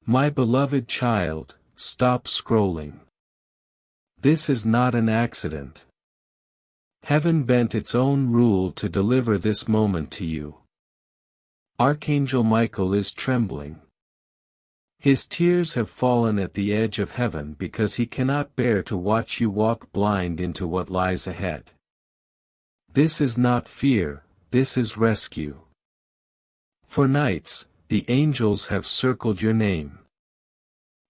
My beloved child, stop scrolling. This is not an accident. Heaven bent its own rule to deliver this moment to you. Archangel Michael is trembling. His tears have fallen at the edge of heaven because he cannot bear to watch you walk blind into what lies ahead. This is not fear, this is rescue. For nights, the angels have circled your name.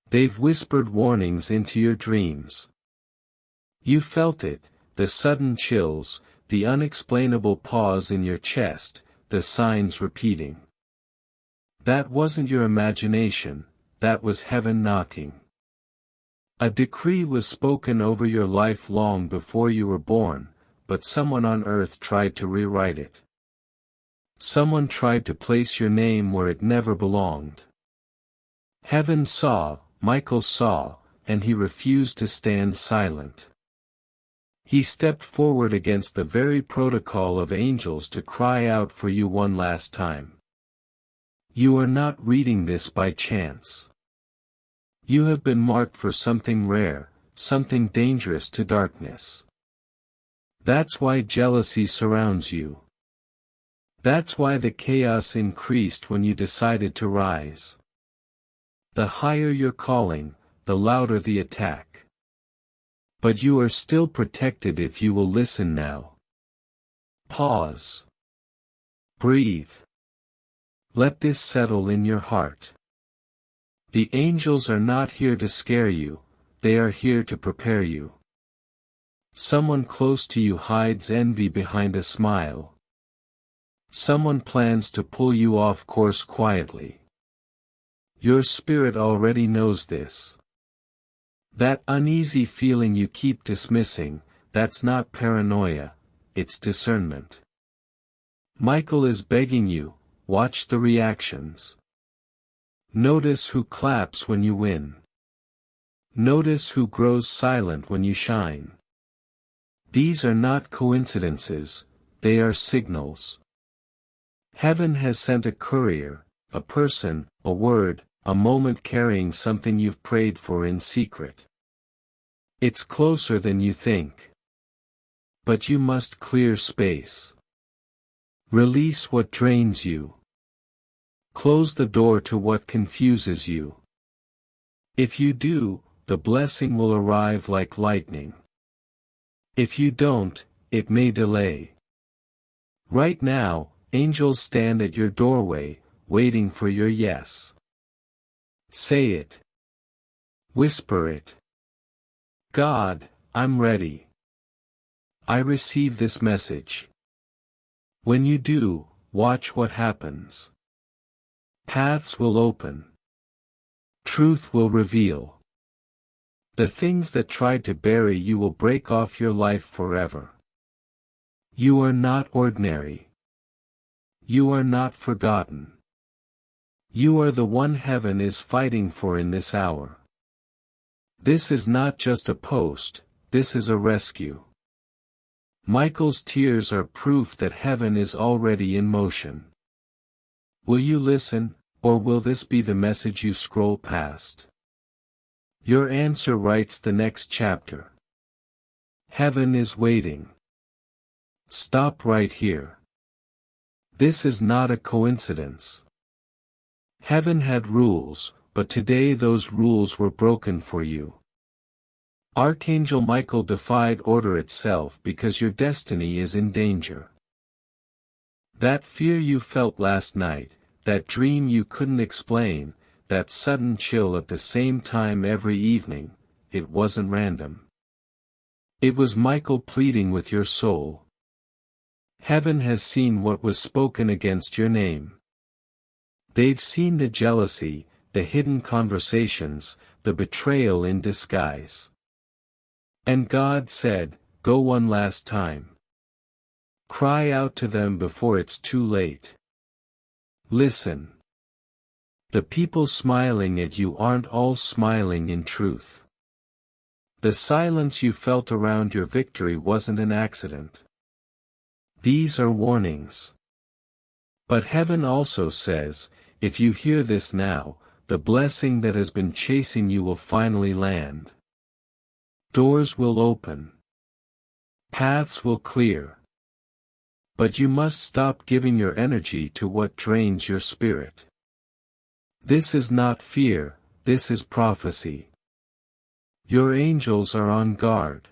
They've whispered warnings into your dreams. You felt it, the sudden chills, the unexplainable pause in your chest, the signs repeating. That wasn't your imagination, that was heaven knocking. A decree was spoken over your life long before you were born, but someone on earth tried to rewrite it. Someone tried to place your name where it never belonged. Heaven saw, Michael saw, and he refused to stand silent. He stepped forward against the very protocol of angels to cry out for you one last time. You are not reading this by chance. You have been marked for something rare, something dangerous to darkness. That's why jealousy surrounds you. That's why the chaos increased when you decided to rise. The higher your calling, the louder the attack. But you are still protected if you will listen now. Pause. Breathe. Let this settle in your heart. The angels are not here to scare you, they are here to prepare you. Someone close to you hides envy behind a smile. Someone plans to pull you off course quietly. Your spirit already knows this. That uneasy feeling you keep dismissing, that's not paranoia, it's discernment. Michael is begging you, watch the reactions. Notice who claps when you win. Notice who grows silent when you shine. These are not coincidences, they are signals. Heaven has sent a courier, a person, a word, a moment carrying something you've prayed for in secret. It's closer than you think. But you must clear space. Release what drains you. Close the door to what confuses you. If you do, the blessing will arrive like lightning. If you don't, it may delay. Right now, angels stand at your doorway, waiting for your yes. Say it. Whisper it. God, I'm ready. I receive this message. When you do, watch what happens. Paths will open. Truth will reveal. The things that tried to bury you will break off your life forever. You are not ordinary. You are not forgotten. You are the one heaven is fighting for in this hour. This is not just a post, this is a rescue. Michael's tears are proof that heaven is already in motion. Will you listen, or will this be the message you scroll past? Your answer writes the next chapter. Heaven is waiting. Stop right here. This is not a coincidence. Heaven had rules, but today those rules were broken for you. Archangel Michael defied order itself because your destiny is in danger. That fear you felt last night, that dream you couldn't explain, that sudden chill at the same time every evening, it wasn't random. It was Michael pleading with your soul. Heaven has seen what was spoken against your name. They've seen the jealousy, the hidden conversations, the betrayal in disguise. And God said, go one last time. Cry out to them before it's too late. Listen. The people smiling at you aren't all smiling in truth. The silence you felt around your victory wasn't an accident. These are warnings. But heaven also says, if you hear this now, the blessing that has been chasing you will finally land. Doors will open. Paths will clear. But you must stop giving your energy to what drains your spirit. This is not fear, this is prophecy. Your angels are on guard.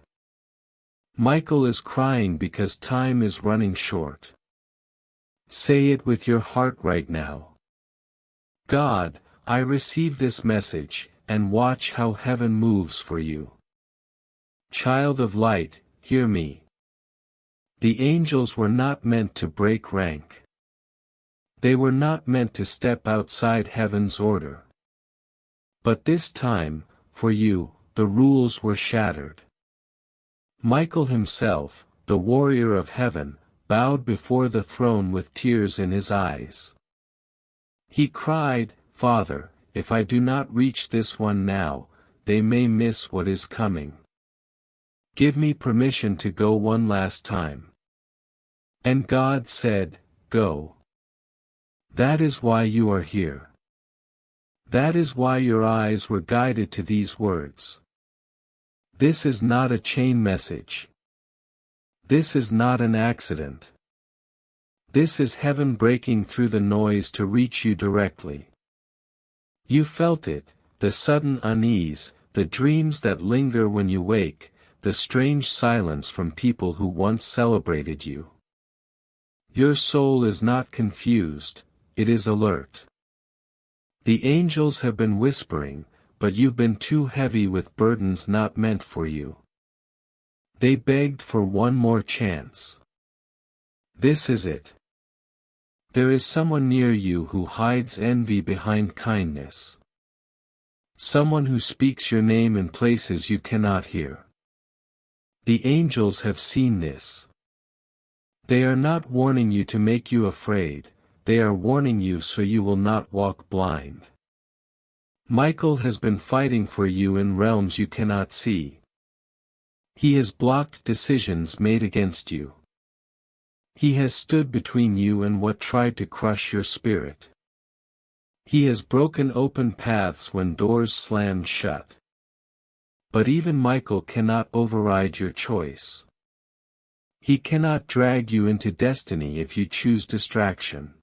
Michael is crying because time is running short. Say it with your heart right now. God, I receive this message, and watch how heaven moves for you. Child of light, hear me. The angels were not meant to break rank. They were not meant to step outside heaven's order. But this time, for you, the rules were shattered. Michael himself, the warrior of heaven, bowed before the throne with tears in his eyes. He cried, Father, if I do not reach this one now, they may miss what is coming. Give me permission to go one last time. And God said, Go. That is why you are here. That is why your eyes were guided to these words. This is not a chain message. This is not an accident. This is heaven breaking through the noise to reach you directly. You felt it, the sudden unease, the dreams that linger when you wake, the strange silence from people who once celebrated you. Your soul is not confused, it is alert. The angels have been whispering, but you've been too heavy with burdens not meant for you. They begged for one more chance. This is it. There is someone near you who hides envy behind kindness. Someone who speaks your name in places you cannot hear. The angels have seen this. They are not warning you to make you afraid, they are warning you so you will not walk blind. Michael has been fighting for you in realms you cannot see. He has blocked decisions made against you. He has stood between you and what tried to crush your spirit. He has broken open paths when doors slammed shut. But even Michael cannot override your choice. He cannot drag you into destiny if you choose distraction.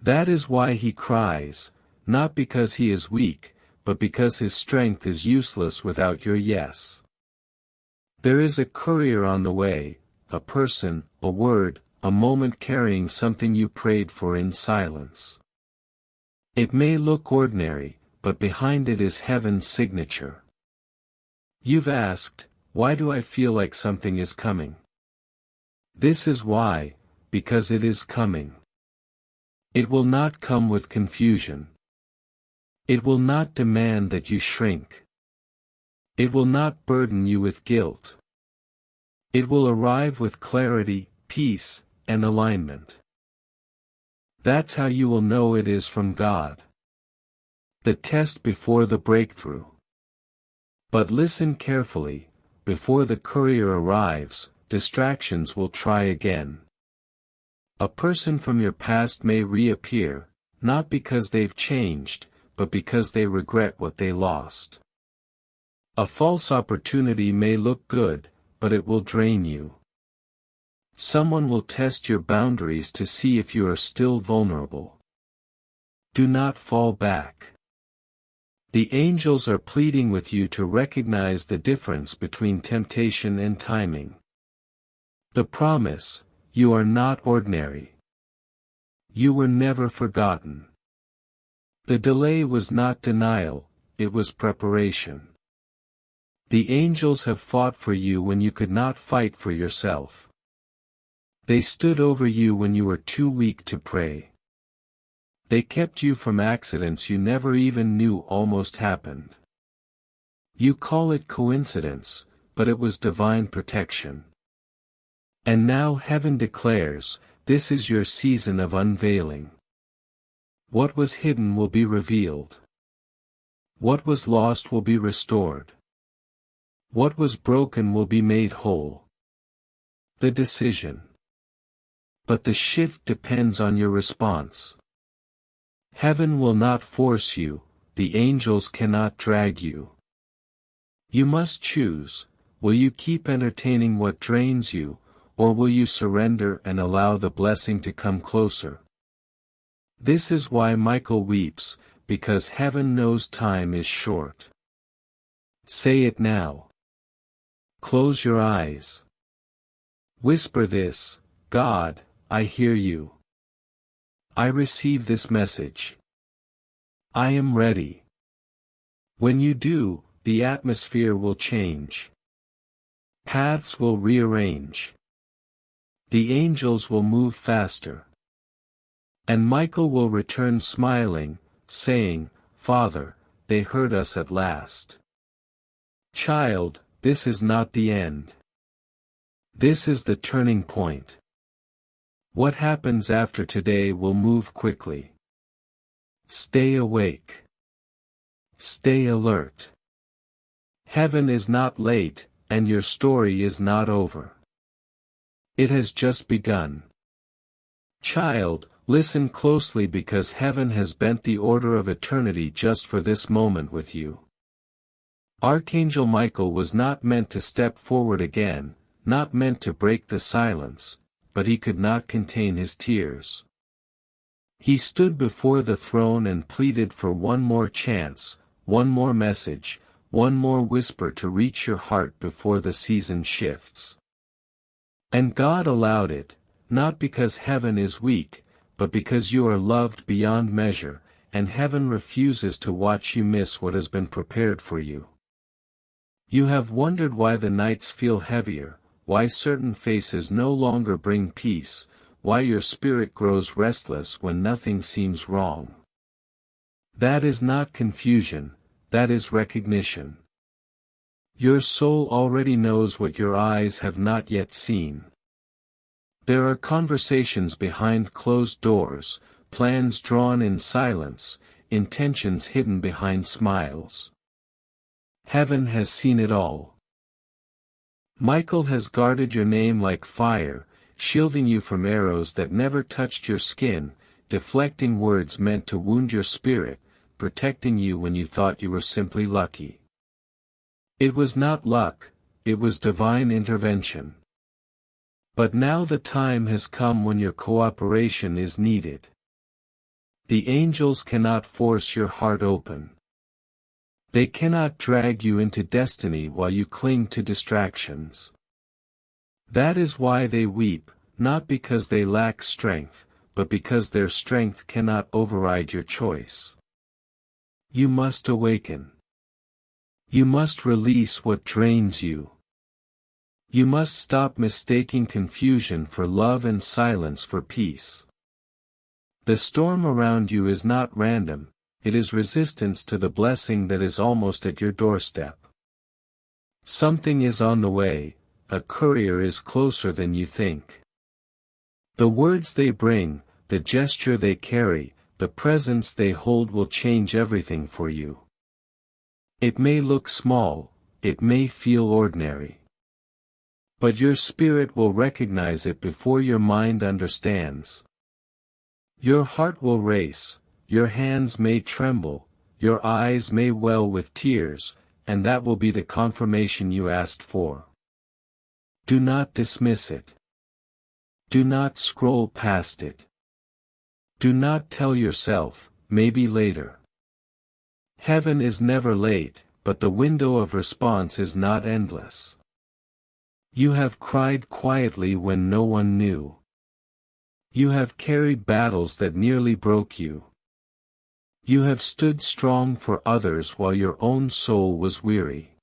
That is why he cries, not because he is weak, but because his strength is useless without your yes. There is a courier on the way, a person, a word, a moment carrying something you prayed for in silence. It may look ordinary, but behind it is heaven's signature. You've asked, why do I feel like something is coming? This is why, because it is coming. It will not come with confusion. It will not demand that you shrink. It will not burden you with guilt. It will arrive with clarity, peace, and alignment. That's how you will know it is from God. The test before the breakthrough. But listen carefully, before the courier arrives, distractions will try again. A person from your past may reappear, not because they've changed, but because they regret what they lost. A false opportunity may look good, but it will drain you. Someone will test your boundaries to see if you are still vulnerable. Do not fall back. The angels are pleading with you to recognize the difference between temptation and timing. The promise, you are not ordinary. You were never forgotten. The delay was not denial, it was preparation. The angels have fought for you when you could not fight for yourself. They stood over you when you were too weak to pray. They kept you from accidents you never even knew almost happened. You call it coincidence, but it was divine protection. And now heaven declares, this is your season of unveiling. What was hidden will be revealed. What was lost will be restored. What was broken will be made whole. The decision. But the shift depends on your response. Heaven will not force you, the angels cannot drag you. You must choose, will you keep entertaining what drains you, or will you surrender and allow the blessing to come closer? This is why Michael weeps, because heaven knows time is short. Say it now. Close your eyes. Whisper this, God, I hear you. I receive this message. I am ready. When you do, the atmosphere will change. Paths will rearrange. The angels will move faster. And Michael will return smiling, saying, Father, they heard us at last. Child, this is not the end. This is the turning point. What happens after today will move quickly. Stay awake. Stay alert. Heaven is not late, and your story is not over. It has just begun. Child, listen closely because heaven has bent the order of eternity just for this moment with you. Archangel Michael was not meant to step forward again, not meant to break the silence, but he could not contain his tears. He stood before the throne and pleaded for one more chance, one more message, one more whisper to reach your heart before the season shifts. And God allowed it, not because heaven is weak, but because you are loved beyond measure, and heaven refuses to watch you miss what has been prepared for you. You have wondered why the nights feel heavier, why certain faces no longer bring peace, why your spirit grows restless when nothing seems wrong. That is not confusion, that is recognition. Your soul already knows what your eyes have not yet seen. There are conversations behind closed doors, plans drawn in silence, intentions hidden behind smiles. Heaven has seen it all. Michael has guarded your name like fire, shielding you from arrows that never touched your skin, deflecting words meant to wound your spirit, protecting you when you thought you were simply lucky. It was not luck, it was divine intervention. But now the time has come when your cooperation is needed. The angels cannot force your heart open. They cannot drag you into destiny while you cling to distractions. That is why they weep, not because they lack strength, but because their strength cannot override your choice. You must awaken. You must release what drains you. You must stop mistaking confusion for love and silence for peace. The storm around you is not random, it is resistance to the blessing that is almost at your doorstep. Something is on the way, a courier is closer than you think. The words they bring, the gesture they carry, the presence they hold will change everything for you. It may look small, it may feel ordinary. But your spirit will recognize it before your mind understands. Your heart will race, your hands may tremble, your eyes may well with tears, and that will be the confirmation you asked for. Do not dismiss it. Do not scroll past it. Do not tell yourself, maybe later. Heaven is never late, but the window of response is not endless. You have cried quietly when no one knew. You have carried battles that nearly broke you. You have stood strong for others while your own soul was weary.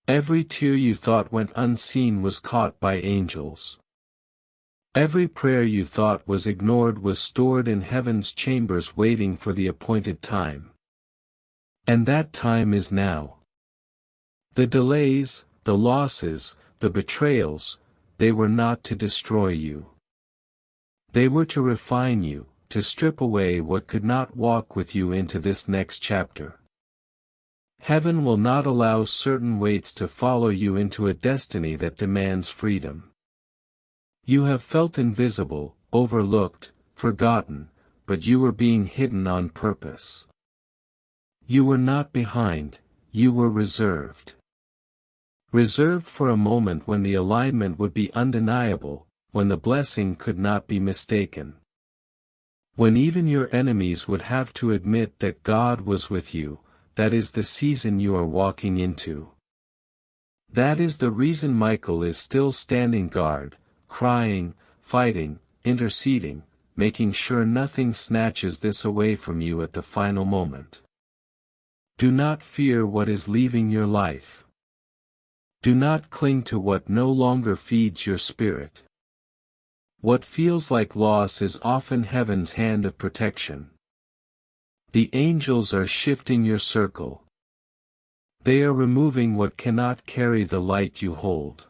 Every tear you thought went unseen was caught by angels. Every prayer you thought was ignored was stored in heaven's chambers waiting for the appointed time. And that time is now. The delays, the losses, the betrayals, they were not to destroy you. They were to refine you, to strip away what could not walk with you into this next chapter. Heaven will not allow certain weights to follow you into a destiny that demands freedom. You have felt invisible, overlooked, forgotten, but you were being hidden on purpose. You were not behind, you were reserved. Reserved for a moment when the alignment would be undeniable, when the blessing could not be mistaken. When even your enemies would have to admit that God was with you, that is the season you are walking into. That is the reason Michael is still standing guard, crying, fighting, interceding, making sure nothing snatches this away from you at the final moment. Do not fear what is leaving your life. Do not cling to what no longer feeds your spirit. What feels like loss is often heaven's hand of protection. The angels are shifting your circle. They are removing what cannot carry the light you hold.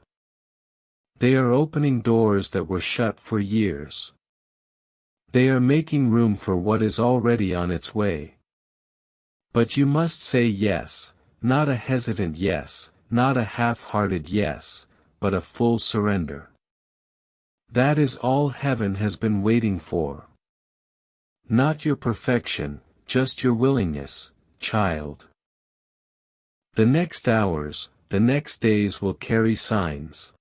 They are opening doors that were shut for years. They are making room for what is already on its way. But you must say yes, not a hesitant yes, not a half-hearted yes, but a full surrender. That is all heaven has been waiting for. Not your perfection, just your willingness, child. The next hours, the next days will carry signs.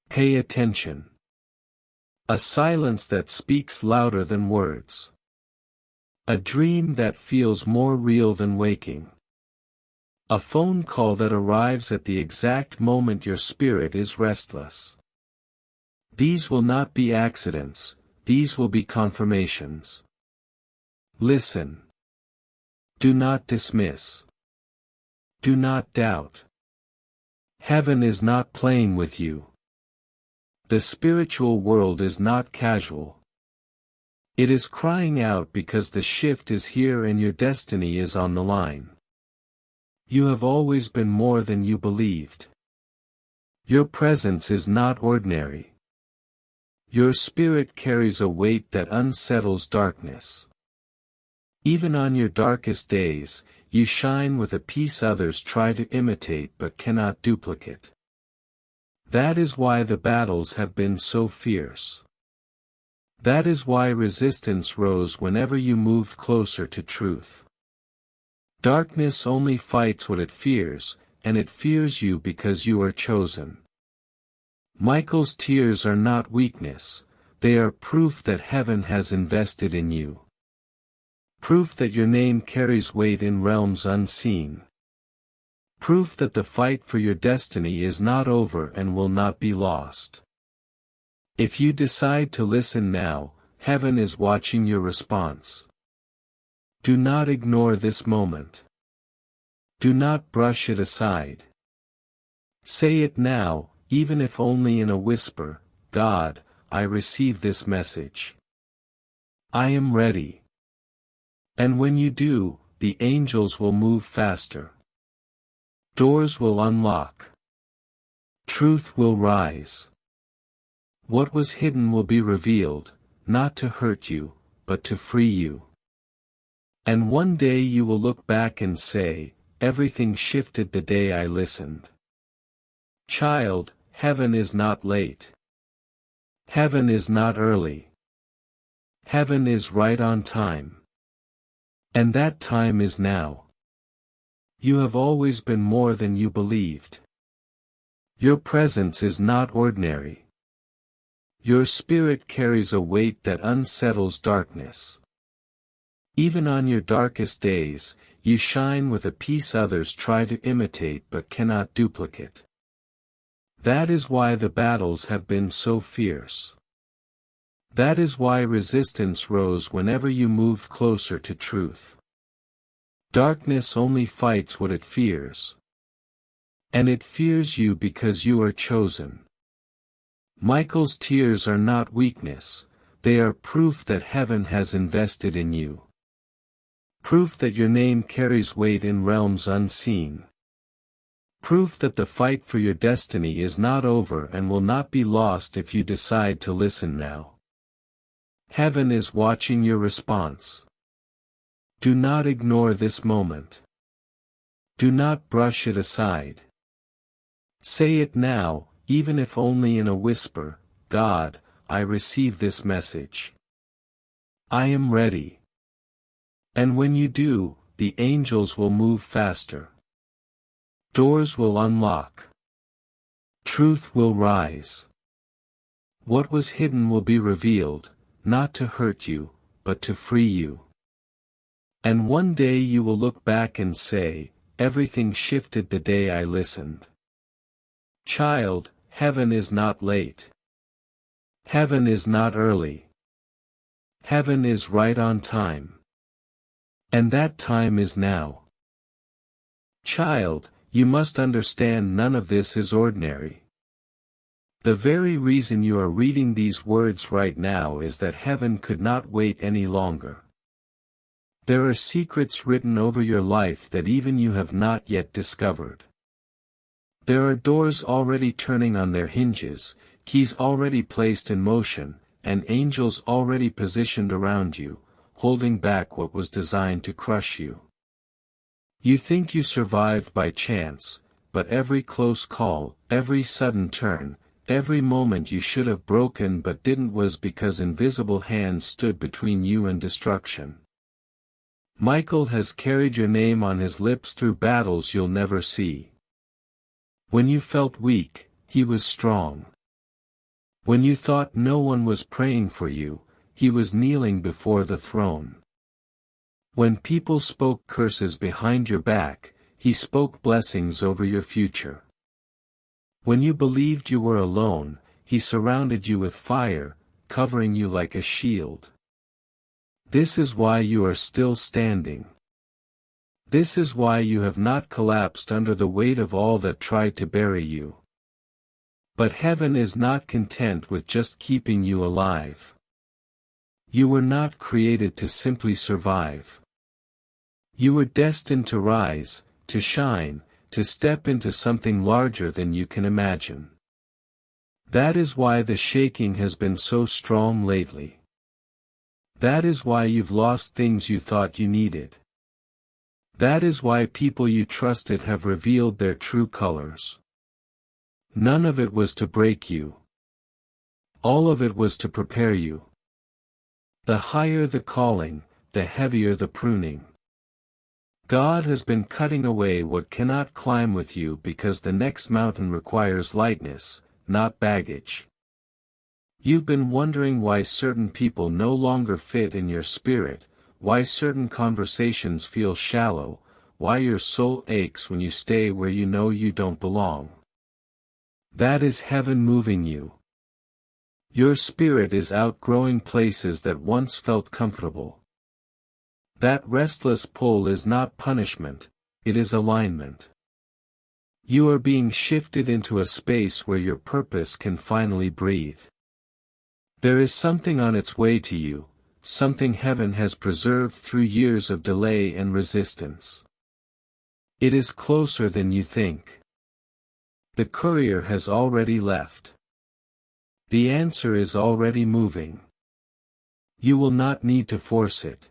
Pay attention. A silence that speaks louder than words. A dream that feels more real than waking. A phone call that arrives at the exact moment your spirit is restless. These will not be accidents, these will be confirmations. Listen. Do not dismiss. Do not doubt. Heaven is not playing with you. The spiritual world is not casual. It is crying out because the shift is here and your destiny is on the line. You have always been more than you believed. Your presence is not ordinary. Your spirit carries a weight that unsettles darkness. Even on your darkest days, you shine with a peace others try to imitate but cannot duplicate. That is why the battles have been so fierce. That is why resistance rose whenever you moved closer to truth. Darkness only fights what it fears, and it fears you because you are chosen. Michael's tears are not weakness, they are proof that heaven has invested in you. Proof that your name carries weight in realms unseen. Proof that the fight for your destiny is not over and will not be lost. If you decide to listen now, heaven is watching your response. Do not ignore this moment. Do not brush it aside. Say it now, even if only in a whisper, God, I receive this message. I am ready. And when you do, the angels will move faster. Doors will unlock. Truth will rise. What was hidden will be revealed, not to hurt you, but to free you. And one day you will look back and say, everything shifted the day I listened. Child, heaven is not late. Heaven is not early. Heaven is right on time. And that time is now. You have always been more than you believed. Your presence is not ordinary. Your spirit carries a weight that unsettles darkness. Even on your darkest days, you shine with a peace others try to imitate but cannot duplicate. That is why the battles have been so fierce. That is why resistance rose whenever you moved closer to truth. Darkness only fights what it fears. And it fears you because you are chosen. Michael's tears are not weakness, they are proof that heaven has invested in you. Proof that your name carries weight in realms unseen. Proof that the fight for your destiny is not over and will not be lost if you decide to listen now. Heaven is watching your response. Do not ignore this moment. Do not brush it aside. Say it now, even if only in a whisper, God, I receive this message. I am ready. And when you do, the angels will move faster. Doors will unlock. Truth will rise. What was hidden will be revealed, not to hurt you, but to free you. And one day you will look back and say, everything shifted the day I listened. Child, heaven is not late. Heaven is not early. Heaven is right on time. And that time is now. Child, you must understand none of this is ordinary. The very reason you are reading these words right now is that heaven could not wait any longer. There are secrets written over your life that even you have not yet discovered. There are doors already turning on their hinges, keys already placed in motion, and angels already positioned around you, holding back what was designed to crush you. You think you survived by chance, but every close call, every sudden turn, every moment you should have broken but didn't was because invisible hands stood between you and destruction. Michael has carried your name on his lips through battles you'll never see. When you felt weak, he was strong. When you thought no one was praying for you, he was kneeling before the throne. When people spoke curses behind your back, he spoke blessings over your future. When you believed you were alone, he surrounded you with fire, covering you like a shield. This is why you are still standing. This is why you have not collapsed under the weight of all that tried to bury you. But heaven is not content with just keeping you alive. You were not created to simply survive. You were destined to rise, to shine, to step into something larger than you can imagine. That is why the shaking has been so strong lately. That is why you've lost things you thought you needed. That is why people you trusted have revealed their true colors. None of it was to break you. All of it was to prepare you. The higher the calling, the heavier the pruning. God has been cutting away what cannot climb with you because the next mountain requires lightness, not baggage. You've been wondering why certain people no longer fit in your spirit, why certain conversations feel shallow, why your soul aches when you stay where you know you don't belong. That is heaven moving you. Your spirit is outgrowing places that once felt comfortable. That restless pull is not punishment, it is alignment. You are being shifted into a space where your purpose can finally breathe. There is something on its way to you, something heaven has preserved through years of delay and resistance. It is closer than you think. The courier has already left. The answer is already moving. You will not need to force it.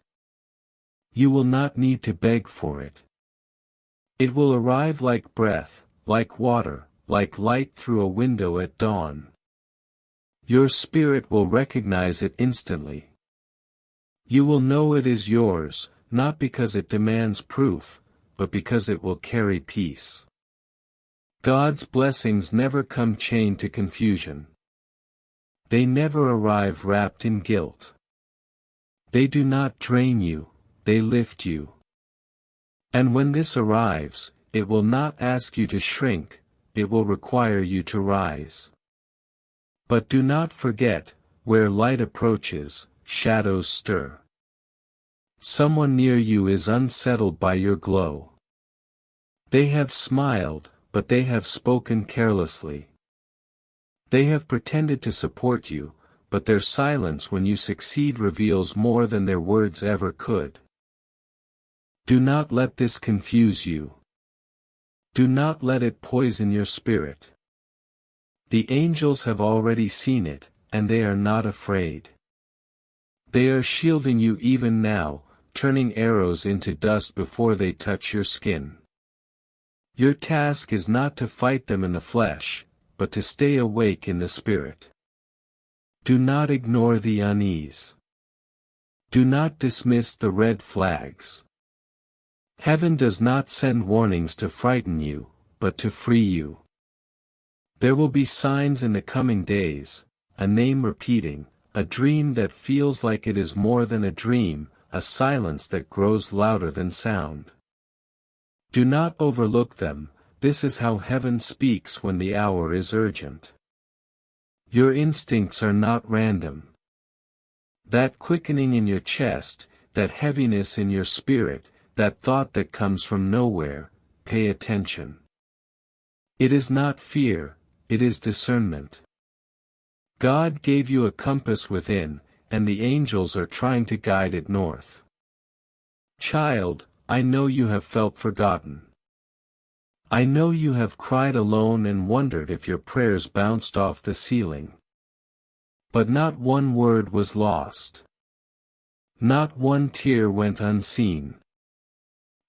You will not need to beg for it. It will arrive like breath, like water, like light through a window at dawn. Your spirit will recognize it instantly. You will know it is yours, not because it demands proof, but because it will carry peace. God's blessings never come chained to confusion. They never arrive wrapped in guilt. They do not drain you, they lift you. And when this arrives, it will not ask you to shrink, it will require you to rise. But do not forget, where light approaches, shadows stir. Someone near you is unsettled by your glow. They have smiled, but they have spoken carelessly. They have pretended to support you, but their silence when you succeed reveals more than their words ever could. Do not let this confuse you. Do not let it poison your spirit. The angels have already seen it, and they are not afraid. They are shielding you even now, turning arrows into dust before they touch your skin. Your task is not to fight them in the flesh, but to stay awake in the spirit. Do not ignore the unease. Do not dismiss the red flags. Heaven does not send warnings to frighten you, but to free you. There will be signs in the coming days, a name repeating, a dream that feels like it is more than a dream, a silence that grows louder than sound. Do not overlook them. This is how heaven speaks when the hour is urgent. Your instincts are not random. That quickening in your chest, that heaviness in your spirit, that thought that comes from nowhere, pay attention. It is not fear, it is discernment. God gave you a compass within, and the angels are trying to guide it north. Child, I know you have felt forgotten. I know you have cried alone and wondered if your prayers bounced off the ceiling. But not one word was lost. Not one tear went unseen.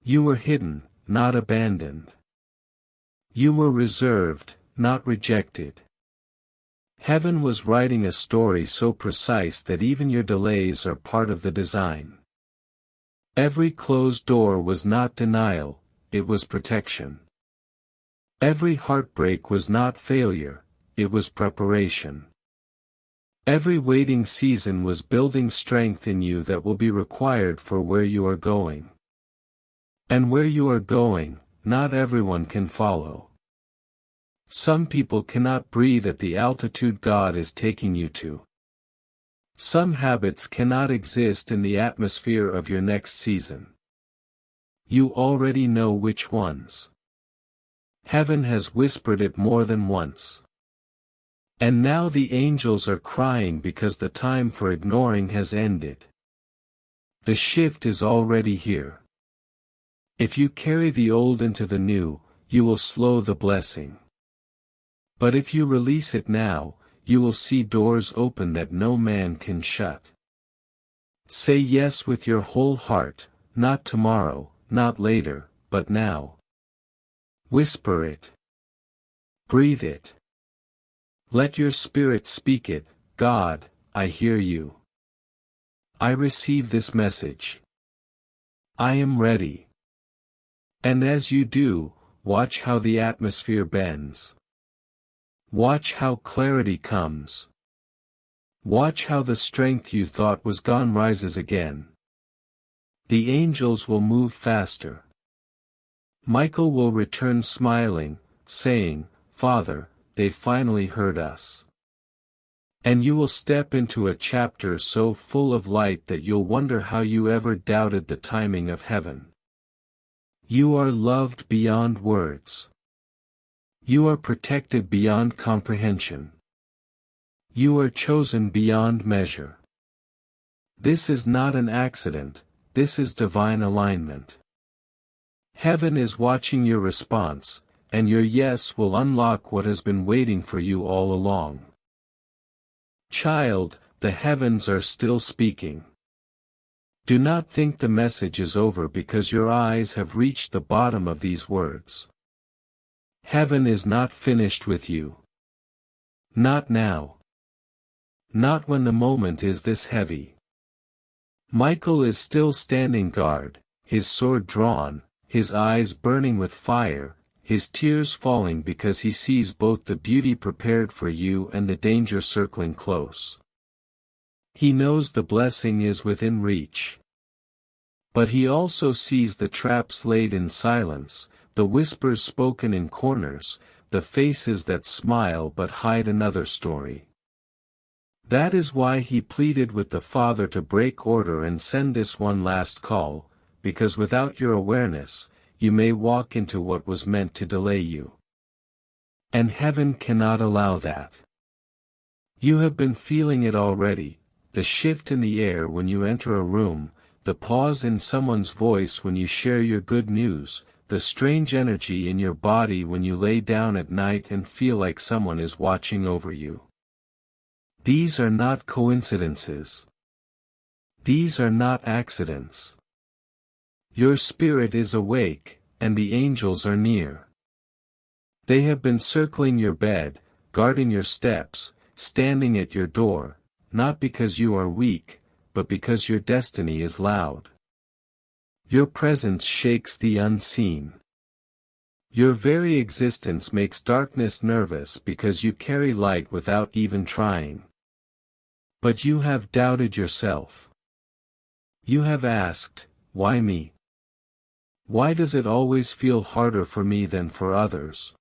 You were hidden, not abandoned. You were reserved, not rejected. Heaven was writing a story so precise that even your delays are part of the design. Every closed door was not denial, it was protection. Every heartbreak was not failure, it was preparation. Every waiting season was building strength in you that will be required for where you are going. And where you are going, not everyone can follow. Some people cannot breathe at the altitude God is taking you to. Some habits cannot exist in the atmosphere of your next season. You already know which ones. Heaven has whispered it more than once. And now the angels are crying because the time for ignoring has ended. The shift is already here. If you carry the old into the new, you will slow the blessing. But if you release it now, you will see doors open that no man can shut. Say yes with your whole heart, not tomorrow, not later, but now. Whisper it. Breathe it. Let your spirit speak it. God, I hear you. I receive this message. I am ready. And as you do, watch how the atmosphere bends. Watch how clarity comes. Watch how the strength you thought was gone rises again. The angels will move faster. Michael will return smiling, saying, Father, they finally heard us. And you will step into a chapter so full of light that you'll wonder how you ever doubted the timing of heaven. You are loved beyond words. You are protected beyond comprehension. You are chosen beyond measure. This is not an accident, this is divine alignment. Heaven is watching your response, and your yes will unlock what has been waiting for you all along. Child, the heavens are still speaking. Do not think the message is over because your eyes have reached the bottom of these words. Heaven is not finished with you. Not now. Not when the moment is this heavy. Michael is still standing guard, his sword drawn, his eyes burning with fire, his tears falling because he sees both the beauty prepared for you and the danger circling close. He knows the blessing is within reach. But he also sees the traps laid in silence, the whispers spoken in corners, the faces that smile but hide another story. That is why he pleaded with the Father to break order and send this one last call, because without your awareness, you may walk into what was meant to delay you. And heaven cannot allow that. You have been feeling it already, the shift in the air when you enter a room, the pause in someone's voice when you share your good news, the strange energy in your body when you lay down at night and feel like someone is watching over you. These are not coincidences. These are not accidents. Your spirit is awake, and the angels are near. They have been circling your bed, guarding your steps, standing at your door, not because you are weak, but because your destiny is loud. Your presence shakes the unseen. Your very existence makes darkness nervous because you carry light without even trying. But you have doubted yourself. You have asked, why me? Why does it always feel harder for me than for others?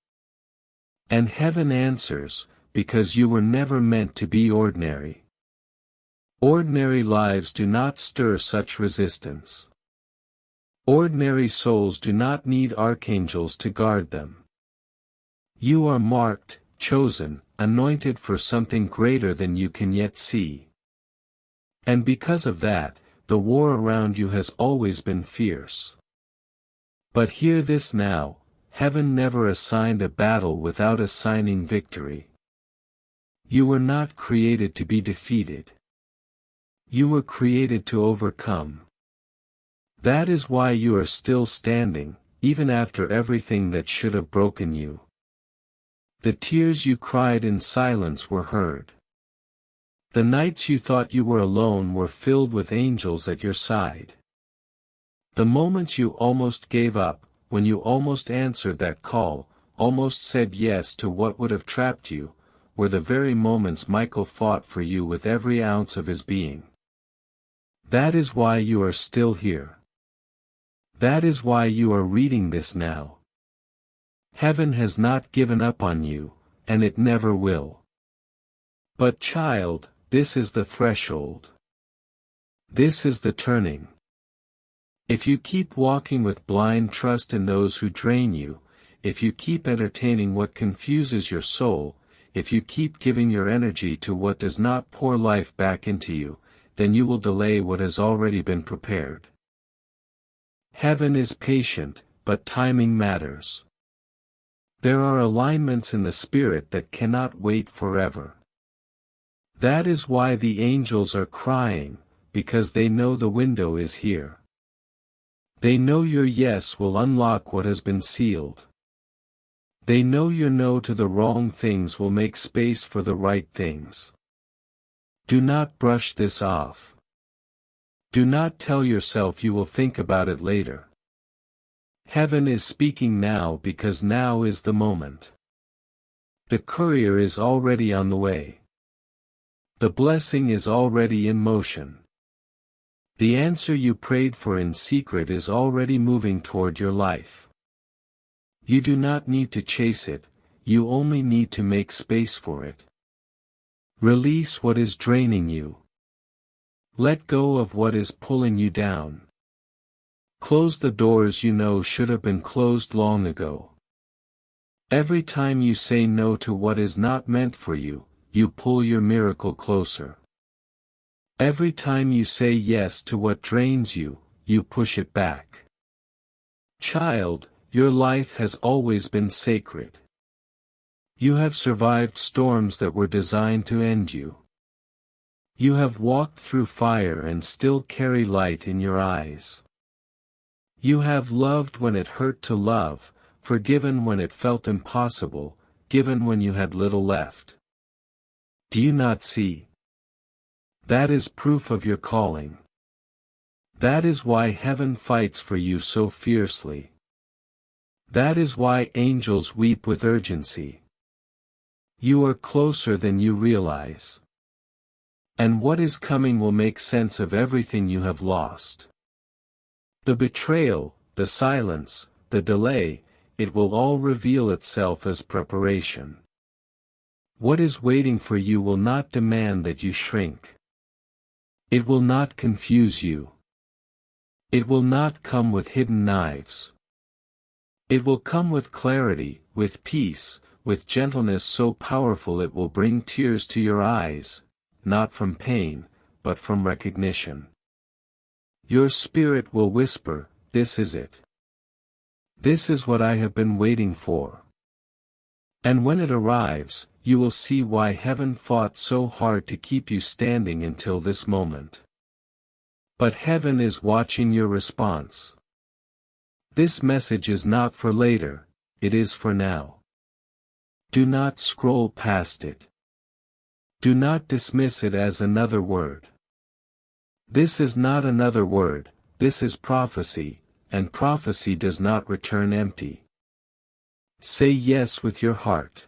And heaven answers, because you were never meant to be ordinary. Ordinary lives do not stir such resistance. Ordinary souls do not need archangels to guard them. You are marked, chosen, anointed for something greater than you can yet see. And because of that, the war around you has always been fierce. But hear this now, heaven never assigned a battle without assigning victory. You were not created to be defeated. You were created to overcome. That is why you are still standing, even after everything that should have broken you. The tears you cried in silence were heard. The nights you thought you were alone were filled with angels at your side. The moments you almost gave up, when you almost answered that call, almost said yes to what would have trapped you, were the very moments Michael fought for you with every ounce of his being. That is why you are still here. That is why you are reading this now. Heaven has not given up on you, and it never will. But child, this is the threshold. This is the turning. If you keep walking with blind trust in those who drain you, if you keep entertaining what confuses your soul, if you keep giving your energy to what does not pour life back into you, then you will delay what has already been prepared. Heaven is patient, but timing matters. There are alignments in the spirit that cannot wait forever. That is why the angels are crying, because they know the window is here. They know your yes will unlock what has been sealed. They know your no to the wrong things will make space for the right things. Do not brush this off. Do not tell yourself you will think about it later. Heaven is speaking now because now is the moment. The courier is already on the way. The blessing is already in motion. The answer you prayed for in secret is already moving toward your life. You do not need to chase it, you only need to make space for it. Release what is draining you. Let go of what is pulling you down. Close the doors you know should have been closed long ago. Every time you say no to what is not meant for you, you pull your miracle closer. Every time you say yes to what drains you, you push it back. Child, your life has always been sacred. You have survived storms that were designed to end you. You have walked through fire and still carry light in your eyes. You have loved when it hurt to love, forgiven when it felt impossible, given when you had little left. Do you not see? That is proof of your calling. That is why heaven fights for you so fiercely. That is why angels weep with urgency. You are closer than you realize. And what is coming will make sense of everything you have lost. The betrayal, the silence, the delay, it will all reveal itself as preparation. What is waiting for you will not demand that you shrink. It will not confuse you. It will not come with hidden knives. It will come with clarity, with peace, with gentleness so powerful it will bring tears to your eyes, not from pain, but from recognition. Your spirit will whisper, "This is it. This is what I have been waiting for." And when it arrives, you will see why heaven fought so hard to keep you standing until this moment. But heaven is watching your response. This message is not for later, it is for now. Do not scroll past it. Do not dismiss it as another word. This is not another word, this is prophecy, and prophecy does not return empty. Say yes with your heart.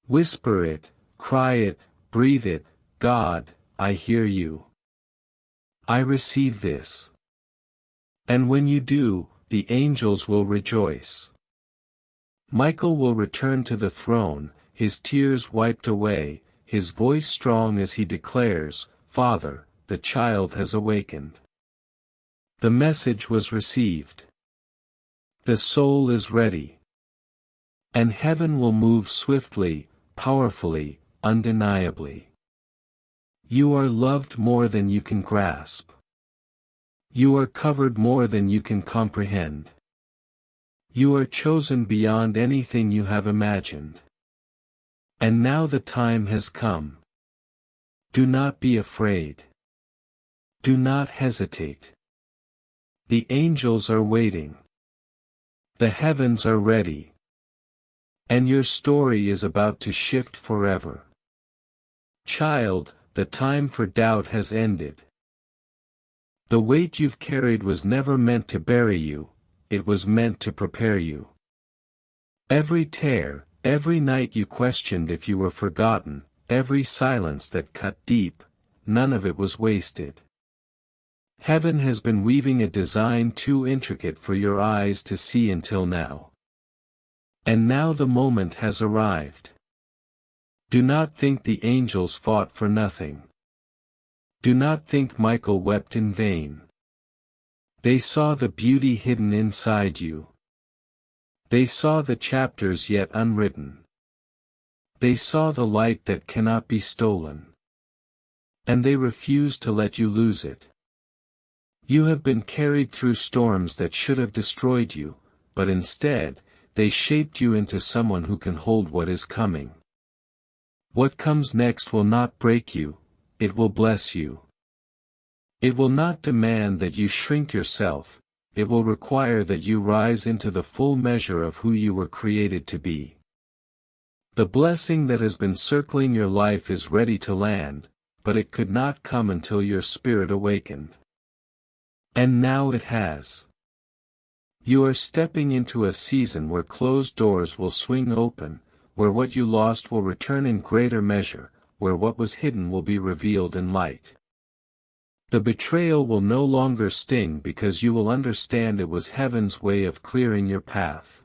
Whisper it, cry it, breathe it, God, I hear you. I receive this. And when you do, the angels will rejoice. Michael will return to the throne, his tears wiped away, his voice strong as he declares, Father, the child has awakened. The message was received. The soul is ready. And heaven will move swiftly, powerfully, undeniably. You are loved more than you can grasp. You are covered more than you can comprehend. You are chosen beyond anything you have imagined. And now the time has come. Do not be afraid. Do not hesitate. The angels are waiting. The heavens are ready. And your story is about to shift forever. Child, the time for doubt has ended. The weight you've carried was never meant to bury you, it was meant to prepare you. Every tear, every night you questioned if you were forgotten, every silence that cut deep, none of it was wasted. Heaven has been weaving a design too intricate for your eyes to see until now. And now the moment has arrived. Do not think the angels fought for nothing. Do not think Michael wept in vain. They saw the beauty hidden inside you. They saw the chapters yet unwritten. They saw the light that cannot be stolen. And they refused to let you lose it. You have been carried through storms that should have destroyed you, but instead, they shaped you into someone who can hold what is coming. What comes next will not break you, it will bless you. It will not demand that you shrink yourself, it will require that you rise into the full measure of who you were created to be. The blessing that has been circling your life is ready to land, but it could not come until your spirit awakened. And now it has. You are stepping into a season where closed doors will swing open, where what you lost will return in greater measure, where what was hidden will be revealed in light. The betrayal will no longer sting because you will understand it was heaven's way of clearing your path.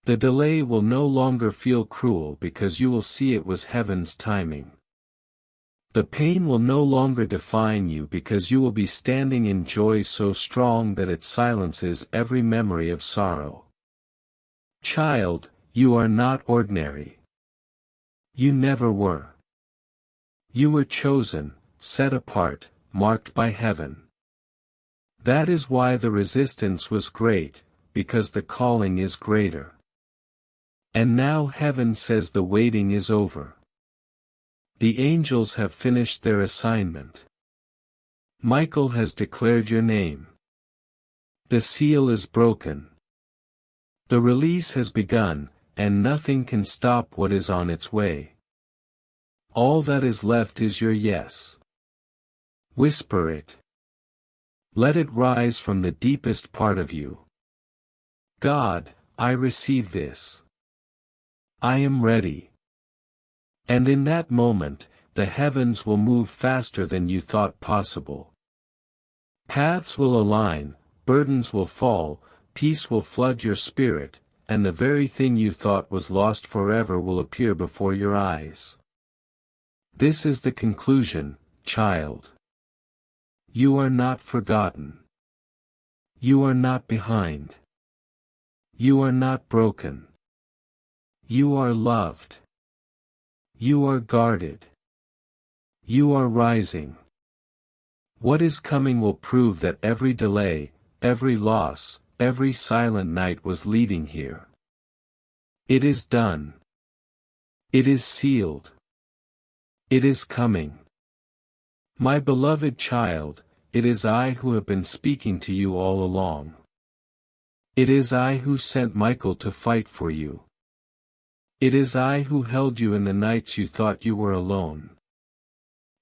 The delay will no longer feel cruel because you will see it was heaven's timing. The pain will no longer define you because you will be standing in joy so strong that it silences every memory of sorrow. Child, you are not ordinary. You never were. You were chosen, set apart, marked by heaven. That is why the resistance was great, because the calling is greater. And now heaven says the waiting is over. The angels have finished their assignment. Michael has declared your name. The seal is broken. The release has begun, and nothing can stop what is on its way. All that is left is your yes. Whisper it. Let it rise from the deepest part of you. God, I receive this. I am ready. And in that moment, the heavens will move faster than you thought possible. Paths will align, burdens will fall, peace will flood your spirit, and the very thing you thought was lost forever will appear before your eyes. This is the conclusion, child. You are not forgotten. You are not behind. You are not broken. You are loved. You are guarded. You are rising. What is coming will prove that every delay, every loss, every silent night was leading here. It is done. It is sealed. It is coming. My beloved child, it is I who have been speaking to you all along. It is I who sent Michael to fight for you. It is I who held you in the nights you thought you were alone.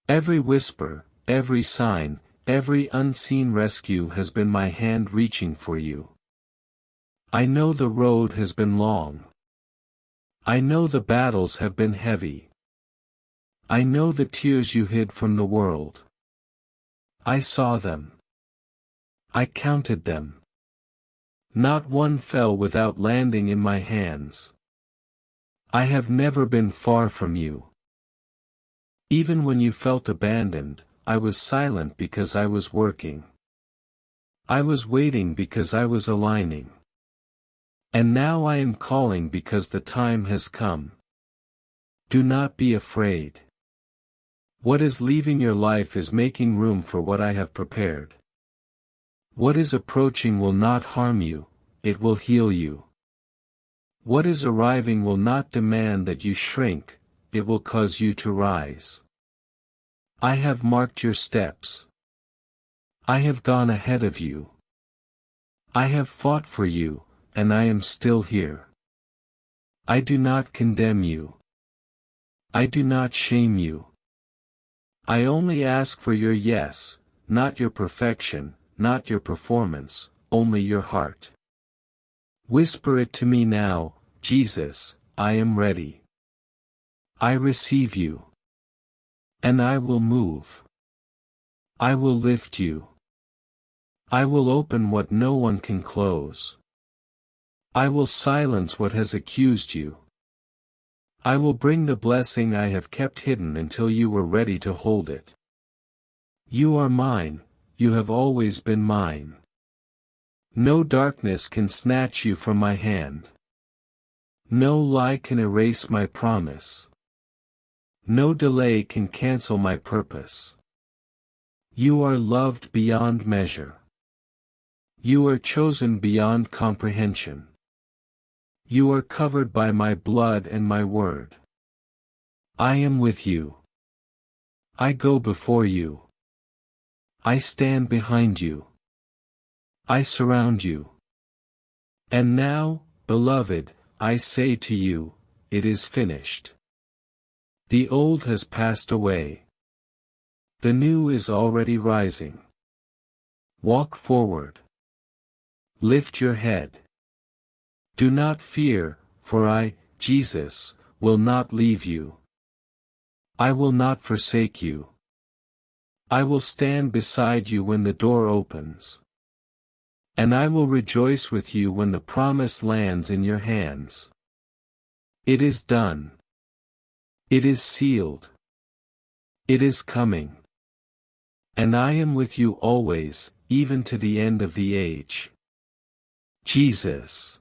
Every whisper, every sign, every unseen rescue has been my hand reaching for you. I know the road has been long. I know the battles have been heavy. I know the tears you hid from the world. I saw them. I counted them. Not one fell without landing in my hands. I have never been far from you. Even when you felt abandoned, I was silent because I was working. I was waiting because I was aligning. And now I am calling because the time has come. Do not be afraid. What is leaving your life is making room for what I have prepared. What is approaching will not harm you, it will heal you. What is arriving will not demand that you shrink, it will cause you to rise. I have marked your steps. I have gone ahead of you. I have fought for you, and I am still here. I do not condemn you. I do not shame you. I only ask for your yes, not your perfection, not your performance, only your heart. Whisper it to me now, Jesus, I am ready. I receive you. And I will move. I will lift you. I will open what no one can close. I will silence what has accused you. I will bring the blessing I have kept hidden until you were ready to hold it. You are mine, you have always been mine. No darkness can snatch you from my hand. No lie can erase my promise. No delay can cancel my purpose. You are loved beyond measure. You are chosen beyond comprehension. You are covered by my blood and my word. I am with you. I go before you. I stand behind you. I surround you. And now, beloved, I say to you, it is finished. The old has passed away. The new is already rising. Walk forward. Lift your head. Do not fear, for I, Jesus, will not leave you. I will not forsake you. I will stand beside you when the door opens. And I will rejoice with you when the promise lands in your hands. It is done. It is sealed. It is coming. And I am with you always, even to the end of the age. Jesus.